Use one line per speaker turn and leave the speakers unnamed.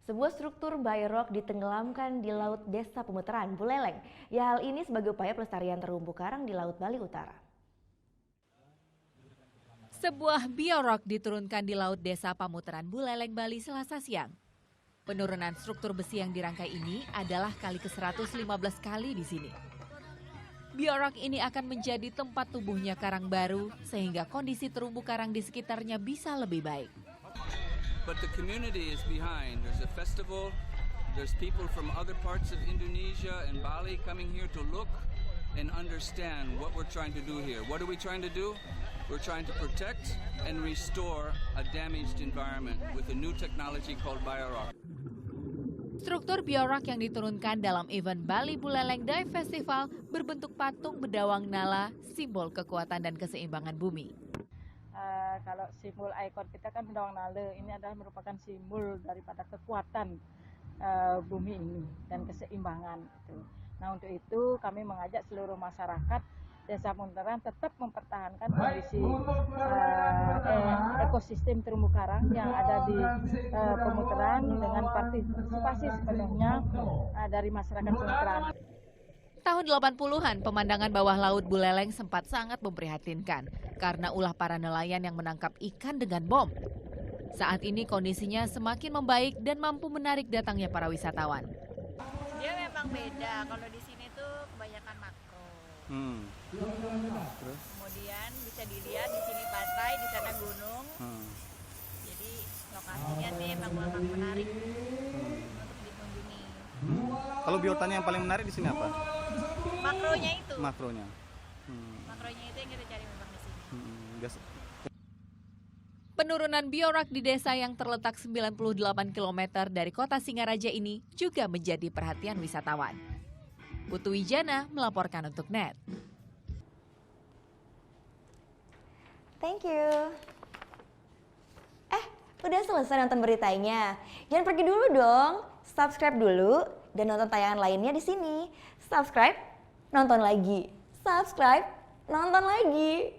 Sebuah struktur Bayrok ditenggelamkan di Laut Desa Pemutaran, Buleleng. Ya, hal ini sebagai upaya pelestarian terumbu karang di Laut Bali Utara.
Sebuah biorok diturunkan di Laut Desa Pamutaran, Buleleng, Bali Selasa siang. Penurunan struktur besi yang dirangkai ini adalah kali ke-115 kali di sini. Biorok ini akan menjadi tempat tumbuhnya karang baru sehingga kondisi terumbu karang di sekitarnya bisa lebih baik.
But the community is behind. There's a festival, there's people from other parts of Indonesia and Bali coming here to look and understand what we're trying to do here. What are we trying to do? We're trying to protect and restore a damaged environment with a new technology called Biorock.
Struktur biorok yang diturunkan dalam event Bali Buleleng Dive Festival berbentuk patung bedawang nala, simbol kekuatan dan keseimbangan bumi.
Kalau simbol ikon kita kan bedawang nala, ini adalah merupakan simbol daripada kekuatan bumi ini dan keseimbangan. Nah, untuk itu kami mengajak seluruh masyarakat Desa Pemutaran tetap mempertahankan kondisi ekosistem terumbu karang yang ada di Pemutaran dengan partisipasi sepenuhnya dari masyarakat Pemutaran.
Tahun 80-an, pemandangan bawah laut Buleleng sempat sangat memprihatinkan karena ulah para nelayan yang menangkap ikan dengan bom. Saat ini kondisinya semakin membaik dan mampu menarik datangnya para wisatawan.
Dia memang beda, kalau di sini tuh kebanyakan makro.
Terus?
Kemudian bisa dilihat di sini pantai, di sana gunung. Jadi lokasinya sih memang menarik untuk dikunjungi.
Kalau biotanya yang paling menarik di sini apa?
Makronya itu.
Makronya.
Makronya itu yang kita cari memang di sini.
Penurunan biorok di desa yang terletak 98 km dari kota Singaraja ini juga menjadi perhatian wisatawan. Putu Wijana melaporkan untuk NET.
Thank you. Udah selesai nonton beritanya? Jangan pergi dulu dong. Subscribe dulu dan nonton tayangan lainnya di sini. Subscribe, nonton lagi. Subscribe, nonton lagi.